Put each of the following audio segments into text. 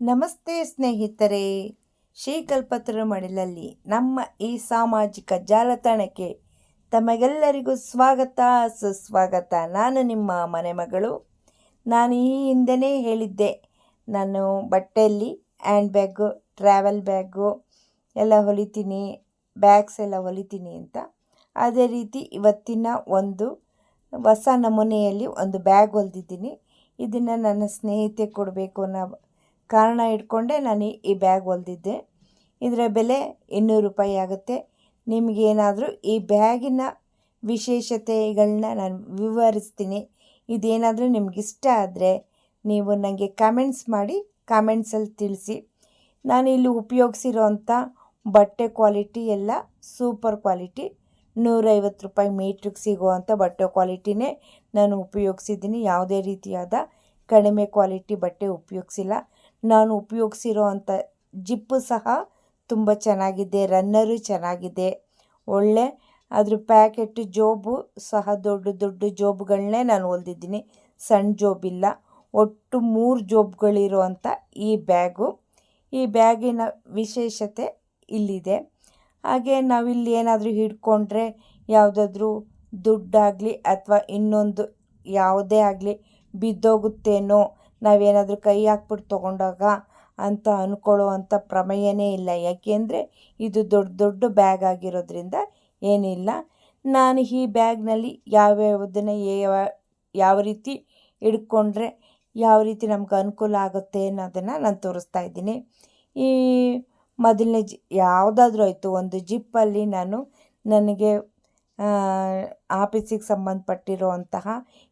ನಮಸ್ತೆ ಸ್ನೇಹಿತರೆ, ಶ್ರೀಕಲ್ಪತರು ಮಡಿಲಲ್ಲಿ ನಮ್ಮ ಈ ಸಾಮಾಜಿಕ ಜಾಲತಾಣಕ್ಕೆ ತಮಗೆಲ್ಲರಿಗೂ ಸ್ವಾಗತ ಸುಸ್ವಾಗತ. ನಾನು ನಿಮ್ಮ ಮನೆ ಮಗಳು. ನಾನು ಈ ಹಿಂದೆಯೇ ಹೇಳಿದ್ದೆ, ನಾನು ಬಟ್ಟೆಯಲ್ಲಿ ಹ್ಯಾಂಡ್ ಬ್ಯಾಗು, ಟ್ರಾವೆಲ್ ಬ್ಯಾಗು ಎಲ್ಲ ಹೊಲಿತೀನಿ, ಬ್ಯಾಗ್ಸ್ ಎಲ್ಲ ಹೊಲಿತೀನಿ ಅಂತ. ಅದೇ ರೀತಿ ಇವತ್ತಿನ ಒಂದು ಹೊಸ ನಮೂನೆಯಲ್ಲಿ ಒಂದು ಬ್ಯಾಗ್ ಹೊಲಿದಿದ್ದೀನಿ. ಇದನ್ನು ನನ್ನ ಸ್ನೇಹಿತೆ ಕೊಡಬೇಕು ಅನ್ನೋ ಕಾರಣ ಇಟ್ಕೊಂಡೆ ನಾನು ಈ ಬ್ಯಾಗ್ ಹೊಲಿದಿದ್ದೆ. ಇದರ ಬೆಲೆ 200 ರೂಪಾಯಿ ಆಗುತ್ತೆ. ನಿಮಗೇನಾದರೂ ಈ ಬ್ಯಾಗಿನ ವಿಶೇಷತೆಗಳನ್ನ ನಾನು ವಿವರಿಸ್ತೀನಿ. ಇದೇನಾದರೂ ನಿಮಗಿಷ್ಟ ಆದರೆ ನೀವು ನನಗೆ ಕಮೆಂಟ್ಸ್ ಮಾಡಿ, ಕಾಮೆಂಟ್ಸಲ್ಲಿ ತಿಳಿಸಿ. ನಾನು ಇಲ್ಲಿ ಉಪಯೋಗಿಸಿರೋಂಥ ಬಟ್ಟೆ ಕ್ವಾಲಿಟಿ ಎಲ್ಲ ಸೂಪರ್ ಕ್ವಾಲಿಟಿ. 150 ರೂಪಾಯಿ ಮೀಟ್ರಿಗೆ ಸಿಗುವಂಥ ಬಟ್ಟೆ ಕ್ವಾಲಿಟಿನೇ ನಾನು ಉಪಯೋಗಿಸಿದ್ದೀನಿ. ಯಾವುದೇ ರೀತಿಯಾದ ಕಡಿಮೆ ಕ್ವಾಲಿಟಿ ಬಟ್ಟೆ ಉಪಯೋಗಿಸಿಲ್ಲ. ನಾನು ಉಪಯೋಗಿಸಿರೋ ಅಂಥ ಜಿಪ್ಪು ಸಹ ತುಂಬ ಚೆನ್ನಾಗಿದೆ, ರನ್ನರು ಚೆನ್ನಾಗಿದೆ, ಒಳ್ಳೆ ಅದ್ರ ಪ್ಯಾಕೆಟು ಜೋಬು ಸಹ ದೊಡ್ಡ ದೊಡ್ಡ ಜೋಬುಗಳನ್ನೇ ನಾನು ಹೊಲ್ದಿದ್ದೀನಿ, ಸಣ್ಣ ಜೋಬಿಲ್ಲ. ಒಟ್ಟು 3 ಜೋಬುಗಳಿರುವಂಥ ಈ ಬ್ಯಾಗು. ಈ ಬ್ಯಾಗಿನ ವಿಶೇಷತೆ ಇಲ್ಲಿದೆ. ಹಾಗೆ ನಾವಿಲ್ಲಿ ಏನಾದರೂ ಹಿಡ್ಕೊಂಡ್ರೆ ಯಾವುದಾದ್ರೂ ದುಡ್ಡಾಗಲಿ ಅಥವಾ ಇನ್ನೊಂದು ಯಾವುದೇ ಆಗಲಿ ಬಿದ್ದೋಗುತ್ತೇನೋ, ನಾವೇನಾದರೂ ಕೈ ಹಾಕ್ಬಿಟ್ಟು ತೊಗೊಂಡಾಗ ಅಂತ ಅಂದ್ಕೊಳ್ಳುವಂಥ ಪ್ರಮೇಯನೇ ಇಲ್ಲ. ಯಾಕೆಂದರೆ ಇದು ದೊಡ್ಡ ದೊಡ್ಡ ಬ್ಯಾಗ್ ಆಗಿರೋದ್ರಿಂದ ಏನಿಲ್ಲ. ನಾನು ಈ ಬ್ಯಾಗ್ನಲ್ಲಿ ಯಾವ್ಯಾವುದನ್ನು ಯಾವ ರೀತಿ ಹಿಡ್ಕೊಂಡ್ರೆ ಯಾವ ರೀತಿ ನಮ್ಗೆ ಅನುಕೂಲ ಆಗುತ್ತೆ ಅನ್ನೋದನ್ನು ನಾನು ತೋರಿಸ್ತಾ ಇದ್ದೀನಿ. ಈ ಮೊದಲನೇ ಯಾವುದಾದ್ರೂ ಆಯಿತು, ಒಂದು ಜಿಪ್ಪಲ್ಲಿ ನಾನು ನನಗೆ ಆಫೀಸಿಗೆ ಸಂಬಂಧಪಟ್ಟಿರುವಂತಹ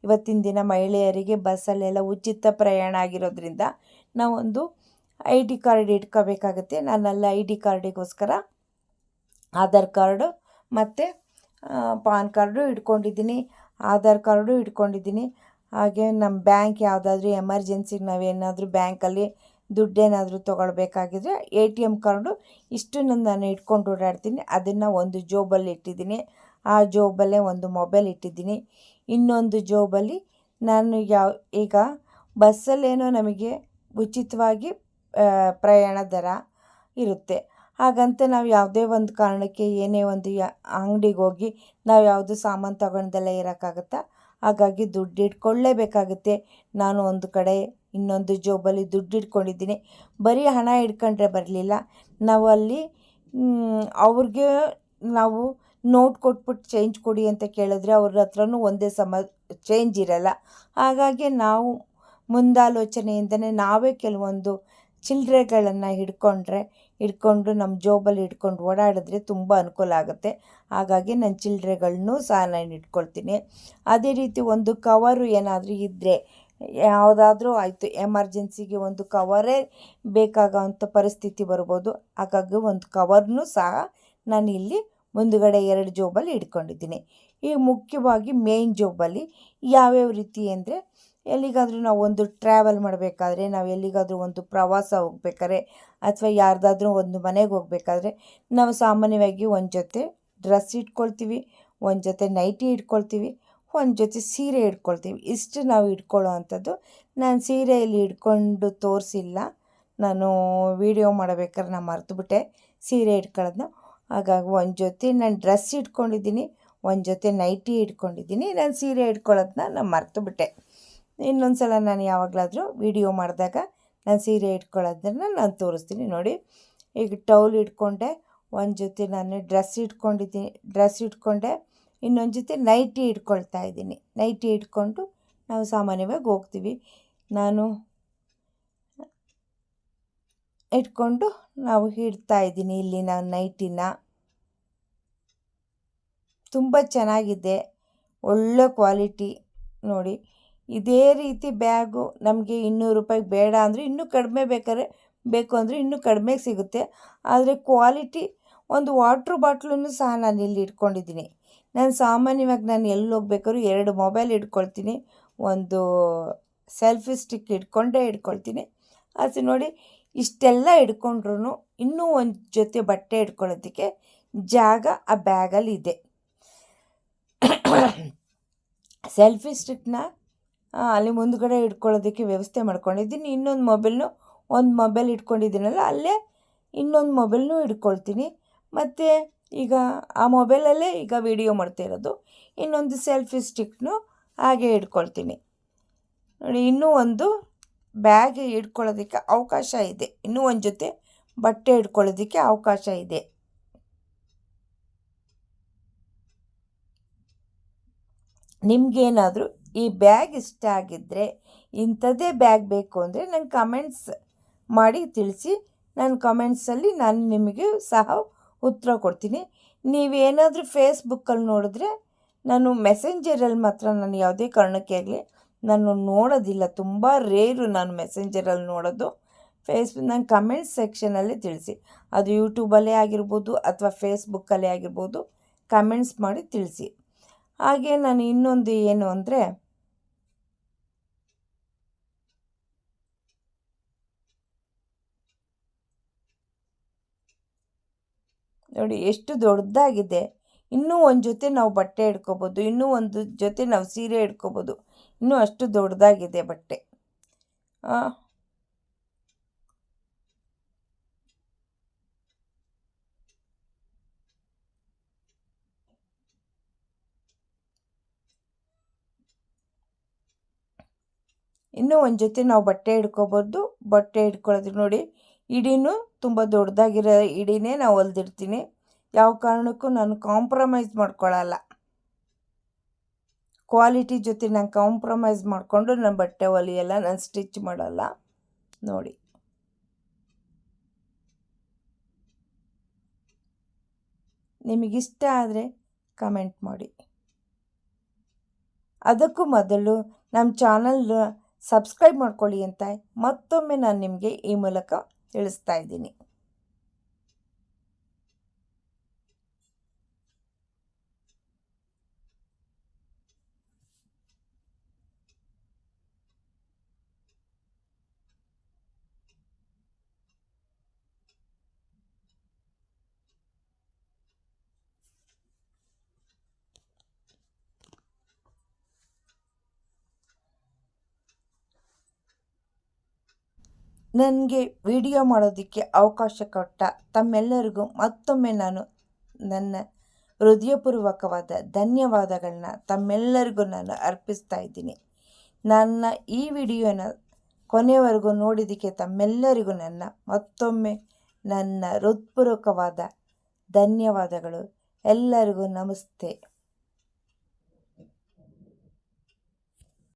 ಇವತ್ತಿನ ದಿನ ಮಹಿಳೆಯರಿಗೆ ಬಸ್ಸಲ್ಲೆಲ್ಲ ಉಚಿತ ಪ್ರಯಾಣ ಆಗಿರೋದ್ರಿಂದ ನಾವೊಂದು ID ಕಾರ್ಡ್ ಇಟ್ಕೋಬೇಕಾಗುತ್ತೆ. ನಾನಲ್ಲಿ ID ಕಾರ್ಡಿಗೋಸ್ಕರ ಆಧಾರ್ ಕಾರ್ಡು ಮತ್ತು ಪಾನ್ ಕಾರ್ಡು ಇಟ್ಕೊಂಡಿದ್ದೀನಿ, ಆಧಾರ್ ಕಾರ್ಡು ಇಟ್ಕೊಂಡಿದ್ದೀನಿ. ಹಾಗೆ ನಮ್ಮ ಬ್ಯಾಂಕ್ ಯಾವುದಾದ್ರೂ ಎಮರ್ಜೆನ್ಸಿಗೆ ನಾವೇನಾದರೂ ಬ್ಯಾಂಕಲ್ಲಿ ದುಡ್ಡೇನಾದರೂ ತೊಗೊಳ್ಬೇಕಾಗಿದ್ರೆ ATM ಕಾರ್ಡು ಇಷ್ಟನ್ನು ನಾನು ಇಟ್ಕೊಂಡು ಓಡಾಡ್ತೀನಿ. ಅದನ್ನು ಒಂದು ಜೋಬಲ್ಲಿ ಇಟ್ಟಿದ್ದೀನಿ. ಆ ಜೋಬಲ್ಲೇ ಒಂದು ಮೊಬೈಲ್ ಇಟ್ಟಿದ್ದೀನಿ. ಇನ್ನೊಂದು ಜೋಬಲ್ಲಿ ನಾನು ಈಗ ಬಸ್ಸಲ್ಲೇನೋ ನಮಗೆ ಉಚಿತವಾಗಿ ಪ್ರಯಾಣ ದರ ಇರುತ್ತೆ. ಹಾಗಂತ ನಾವು ಯಾವುದೇ ಒಂದು ಕಾರಣಕ್ಕೆ ಏನೇ ಒಂದು ಅಂಗಡಿಗೆ ಹೋಗಿ ನಾವು ಯಾವುದು ಸಾಮಾನು ತಗೊಂಡಲ್ಲೇ ಇರೋಕ್ಕಾಗುತ್ತಾ? ಹಾಗಾಗಿ ದುಡ್ಡು ಇಟ್ಕೊಳ್ಳೇಬೇಕಾಗುತ್ತೆ. ನಾನು ಒಂದು ಕಡೆ ಇನ್ನೊಂದು ಜೋಬಲ್ಲಿ ದುಡ್ಡು ಇಟ್ಕೊಂಡಿದ್ದೀನಿ. ಬರೀ ಹಣ ಇಟ್ಕೊಂಡ್ರೆ ಬರಲಿಲ್ಲ. ನಾವು ಅಲ್ಲಿ ಅವ್ರಿಗೆ ನಾವು ನೋಟ್ ಕೊಟ್ಬಿಟ್ಟು ಚೇಂಜ್ ಕೊಡಿ ಅಂತ ಕೇಳಿದ್ರೆ ಅವ್ರ ಹತ್ರನೂ ಒಂದೇ ಚೇಂಜ್ ಇರಲ್ಲ. ಹಾಗಾಗಿ ನಾವು ಮುಂದಾಲೋಚನೆಯಿಂದನೇ ನಾವೇ ಕೆಲವೊಂದು ಚಿಲ್ಲರೆಗಳನ್ನು ಹಿಡ್ಕೊಂಡು ನಮ್ಮ ಜೋಬಲ್ಲಿ ಹಿಡ್ಕೊಂಡು ಓಡಾಡಿದ್ರೆ ತುಂಬ ಅನುಕೂಲ ಆಗುತ್ತೆ. ಹಾಗಾಗಿ ನನ್ನ ಚಿಲ್ಲರೆಗಳನ್ನೂ ಸಹ ನಾನು ಇಟ್ಕೊಳ್ತೀನಿ. ಅದೇ ರೀತಿ ಒಂದು ಕವರು ಏನಾದರೂ ಇದ್ದರೆ, ಯಾವುದಾದ್ರೂ ಆಯಿತು, ಎಮರ್ಜೆನ್ಸಿಗೆ ಒಂದು ಕವರೇ ಬೇಕಾಗೋವಂಥ ಪರಿಸ್ಥಿತಿ ಬರ್ಬೋದು. ಹಾಗಾಗಿ ಒಂದು ಕವರ್ನೂ ಸಹ ನಾನು ಇಲ್ಲಿ ಮುಂದುಗಡೆ 2 ಜೋಬಲ್ಲಿ ಇಟ್ಕೊಂಡಿದ್ದೀನಿ. ಈಗ ಮುಖ್ಯವಾಗಿ ಮೇನ್ ಜೋಬಲ್ಲಿ ಯಾವ್ಯಾವ ರೀತಿ ಅಂದರೆ, ಎಲ್ಲಿಗಾದರೂ ನಾವು ಒಂದು ಟ್ರಾವೆಲ್ ಮಾಡಬೇಕಾದ್ರೆ, ನಾವು ಎಲ್ಲಿಗಾದರೂ ಒಂದು ಪ್ರವಾಸ ಹೋಗ್ಬೇಕಾದ್ರೆ ಅಥವಾ ಯಾರ್ದಾದ್ರೂ ಒಂದು ಮನೆಗೆ ಹೋಗ್ಬೇಕಾದ್ರೆ ನಾವು ಸಾಮಾನ್ಯವಾಗಿ ಒಂದು ಜೊತೆ ಡ್ರೆಸ್ ಇಟ್ಕೊಳ್ತೀವಿ, ಒಂದು ಜೊತೆ ನೈಟಿ ಇಟ್ಕೊಳ್ತೀವಿ, ಒಂದು ಜೊತೆ ಸೀರೆ ಇಟ್ಕೊಳ್ತೀವಿ. ಇಷ್ಟು ನಾವು ಇಟ್ಕೊಳ್ಳೋ ಅಂಥದ್ದು. ನಾನು ಸೀರೆಯಲ್ಲಿ ಇಟ್ಕೊಂಡು ತೋರಿಸಿಲ್ಲ, ನಾನು ವಿಡಿಯೋ ಮಾಡಬೇಕಾದ್ರೆ ನಾನು ಮರೆತುಬಿಟ್ಟೆ ಸೀರೆ ಇಟ್ಕೊಳ್ಳೋದನ್ನ. ಹಾಗಾಗಿ ಒಂದು ಜೊತೆ ನಾನು ಡ್ರೆಸ್ ಇಟ್ಕೊಂಡಿದ್ದೀನಿ, ಒಂದು ಜೊತೆ ನೈಟಿ ಇಟ್ಕೊಂಡಿದ್ದೀನಿ. ನಾನು ಸೀರೆ ಇಟ್ಕೊಳ್ಳೋದನ್ನ ನಾನು ಮರೆತುಬಿಟ್ಟೆ. ಇನ್ನೊಂದು ಸಲ ನಾನು ಯಾವಾಗಲಾದರೂ ವಿಡಿಯೋ ಮಾಡಿದಾಗ ನಾನು ಸೀರೆ ಇಟ್ಕೊಳ್ಳೋದನ್ನು ನಾನು ತೋರಿಸ್ತೀನಿ. ನೋಡಿ, ಈಗ ಟೌಲ್ ಇಟ್ಕೊಂಡೆ, ಒಂದು ಜೊತೆ ನಾನು ಡ್ರೆಸ್ ಇಟ್ಕೊಂಡೆ, ಇನ್ನೊಂದು ಜೊತೆ ನೈಟಿ ಇಟ್ಕೊಳ್ತಾ ಇದ್ದೀನಿ. ನೈಟಿ ಇಟ್ಕೊಂಡು ನಾವು ಸಾಮಾನ್ಯವಾಗಿ ಹೋಗ್ತೀವಿ. ನಾನು ಇಟ್ಕೊಂಡು ನಾವು ಇಡ್ತಾ ಇದ್ದೀನಿ ಇಲ್ಲಿ ನಾನು ನೈಟಿನ. ತುಂಬ ಚೆನ್ನಾಗಿದೆ, ಒಳ್ಳೆ ಕ್ವಾಲಿಟಿ. ನೋಡಿ, ಇದೇ ರೀತಿ ಬ್ಯಾಗು ನಮಗೆ 200 ರೂಪಾಯಿಗೆ ಬೇಡ ಅಂದರೆ ಇನ್ನೂ ಕಡಿಮೆ ಬೇಕು ಅಂದರೆ ಇನ್ನೂ ಕಡಿಮೆಗೆ ಸಿಗುತ್ತೆ. ಆದರೆ ಕ್ವಾಲಿಟಿ, ಒಂದು ವಾಟ್ರ್ ಬಾಟ್ಲನ್ನು ಸಹ ನಾನು ಇಲ್ಲಿ ಇಟ್ಕೊಂಡಿದ್ದೀನಿ. ನಾನು ಸಾಮಾನ್ಯವಾಗಿ ನಾನು ಎಲ್ಲಿ ಹೋಗ್ಬೇಕಾದ್ರೂ 2 ಮೊಬೈಲ್ ಇಟ್ಕೊಳ್ತೀನಿ, ಒಂದು ಸೆಲ್ಫಿ ಸ್ಟಿಕ್ ಇಟ್ಕೊಳ್ತೀನಿ. ಅದು ನೋಡಿ, ಇಷ್ಟೆಲ್ಲ ಇಟ್ಕೊಂಡ್ರೂ ಇನ್ನೂ ಒಂದು ಜೊತೆ ಬಟ್ಟೆ ಇಟ್ಕೊಳ್ಳೋದಕ್ಕೆ ಜಾಗ ಆ ಬ್ಯಾಗಲ್ಲಿ ಇದೆ. ಸೆಲ್ಫಿ ಸ್ಟಿಕ್ನ ಅಲ್ಲಿ ಮುಂದುಗಡೆ ಇಟ್ಕೊಳ್ಳೋದಕ್ಕೆ ವ್ಯವಸ್ಥೆ ಮಾಡ್ಕೊಂಡಿದ್ದೀನಿ. ಇನ್ನೊಂದು ಮೊಬೈಲ್ನು ಒಂದು ಮೊಬೈಲ್ ಇಟ್ಕೊಂಡಿದ್ದೀನಲ್ಲ ಅಲ್ಲೇ ಇನ್ನೊಂದು ಮೊಬೈಲ್ನೂ ಇಟ್ಕೊಳ್ತೀನಿ. ಮತ್ತು ಈಗ ಆ ಮೊಬೈಲಲ್ಲೇ ಈಗ ವೀಡಿಯೋ ಮಾಡ್ತಾ ಇರೋದು. ಇನ್ನೊಂದು ಸೆಲ್ಫಿ ಸ್ಟಿಕ್ನು ಹಾಗೆ ಇಟ್ಕೊಳ್ತೀನಿ ನೋಡಿ. ಇನ್ನೂ ಒಂದು ಬ್ಯಾಗ್ ಇಟ್ಕೊಳ್ಳೋದಕ್ಕೆ ಅವಕಾಶ ಇದೆ, ಇನ್ನೂ ಒಂದು ಜೊತೆ ಬಟ್ಟೆ ಇಟ್ಕೊಳ್ಳೋದಕ್ಕೆ ಅವಕಾಶ ಇದೆ. ನಿಮಗೇನಾದರೂ ಈ ಬ್ಯಾಗ್ ಇಷ್ಟ ಆಗಿದ್ದರೆ, ಇಂಥದ್ದೇ ಬ್ಯಾಗ್ ಬೇಕು ಅಂದರೆ ನಂಗೆ ಕಮೆಂಟ್ಸ್ ಮಾಡಿ ತಿಳಿಸಿ. ನಾನು ಕಮೆಂಟ್ಸಲ್ಲಿ ನಾನು ನಿಮಗೆ ಸಹ ಉತ್ತರ ಕೊಡ್ತೀನಿ. ನೀವೇನಾದರೂ ಫೇಸ್ಬುಕ್ಕಲ್ಲಿ ನೋಡಿದ್ರೆ, ನಾನು ಮೆಸೆಂಜರಲ್ಲಿ ಮಾತ್ರ ನಾನು ಯಾವುದೇ ಕಾರಣಕ್ಕೆ ಆಗಲಿ ನಾನು ನೋಡೋದಿಲ್ಲ. ತುಂಬ ರೇರು ನಾನು ಮೆಸೆಂಜರಲ್ಲಿ ನೋಡೋದು. ನಂಗೆ ಕಮೆಂಟ್ ಸೆಕ್ಷನಲ್ಲಿ ತಿಳಿಸಿ. ಅದು ಯೂಟ್ಯೂಬಲ್ಲೇ ಆಗಿರ್ಬೋದು ಅಥವಾ ಫೇಸ್ಬುಕ್ಕಲ್ಲೇ ಆಗಿರ್ಬೋದು, ಕಮೆಂಟ್ಸ್ ಮಾಡಿ ತಿಳಿಸಿ. ಹಾಗೆ ನಾನು ಇನ್ನೊಂದು ಏನು ಅಂದರೆ, ನೋಡಿ ಎಷ್ಟು ದೊಡ್ಡದಾಗಿದೆ. ಇನ್ನೂ ಒಂದು ಜೊತೆ ನಾವು ಬಟ್ಟೆ ಇಟ್ಕೋಬೋದು, ಇನ್ನೂ ಒಂದು ಜೊತೆ ನಾವು ಸೀರೆ ಇಟ್ಕೋಬೋದು. ಇನ್ನೂ ಅಷ್ಟು ದೊಡ್ಡದಾಗಿದೆ ಬಟ್ಟೆ. ಇನ್ನೂ ಒಂದು ಜೊತೆ ನಾವು ಬಟ್ಟೆ ಇಟ್ಕೋಬೋದು. ಬಟ್ಟೆ ಇಟ್ಕೊಳ್ಳೋದು ನೋಡಿ, ಇಡೀನೂ ತುಂಬ ದೊಡ್ಡದಾಗಿರೋ ಇಡೀನೇ ನಾವು ಹೊಲ್ದಿರ್ತೀನಿ. ಯಾವ ಕಾರಣಕ್ಕೂ ನಾನು ಕಾಂಪ್ರಮೈಸ್ ಮಾಡ್ಕೊಳ್ಳಲ್ಲ. ಕ್ವಾಲಿಟಿ ಜೊತೆ ನಾನು ಕಾಂಪ್ರಮೈಸ್ ಮಾಡಿಕೊಂಡು ನಾನು ಬಟ್ಟೆ ಹೊಲಿಯಲ್ಲ, ನಾನು ಸ್ಟಿಚ್ ಮಾಡಲ್ಲ ನೋಡಿ. ನಿಮಗಿಷ್ಟ ಆದರೆ ಕಮೆಂಟ್ ಮಾಡಿ. ಅದಕ್ಕೂ ಮೊದಲು ನಮ್ಮ ಚಾನಲ್ ಸಬ್ಸ್ಕ್ರೈಬ್ ಮಾಡ್ಕೊಳ್ಳಿ ಅಂತ ಮತ್ತೊಮ್ಮೆ ನಾನು ನಿಮಗೆ ಈ ಮೂಲಕ ತಿಳಿಸ್ತಾ ಇದ್ದೀನಿ. ನನಗೆ ವಿಡಿಯೋ ಮಾಡೋದಕ್ಕೆ ಅವಕಾಶ ಕೊಟ್ಟ ತಮ್ಮೆಲ್ಲರಿಗೂ ಮತ್ತೊಮ್ಮೆ ನಾನು ನನ್ನ ಹೃದಯಪೂರ್ವಕವಾದ ಧನ್ಯವಾದಗಳನ್ನ ತಮ್ಮೆಲ್ಲರಿಗೂ ನಾನು ಅರ್ಪಿಸ್ತಾ ಇದ್ದೀನಿ. ನನ್ನ ಈ ವಿಡಿಯೋನ ಕೊನೆಯವರೆಗೂ ನೋಡಿದ್ದಕ್ಕೆ ತಮ್ಮೆಲ್ಲರಿಗೂ ನನ್ನ ಮತ್ತೊಮ್ಮೆ ನನ್ನ ಹೃತ್ಪೂರ್ವಕವಾದ ಧನ್ಯವಾದಗಳು. ಎಲ್ಲರಿಗೂ ನಮಸ್ತೆ.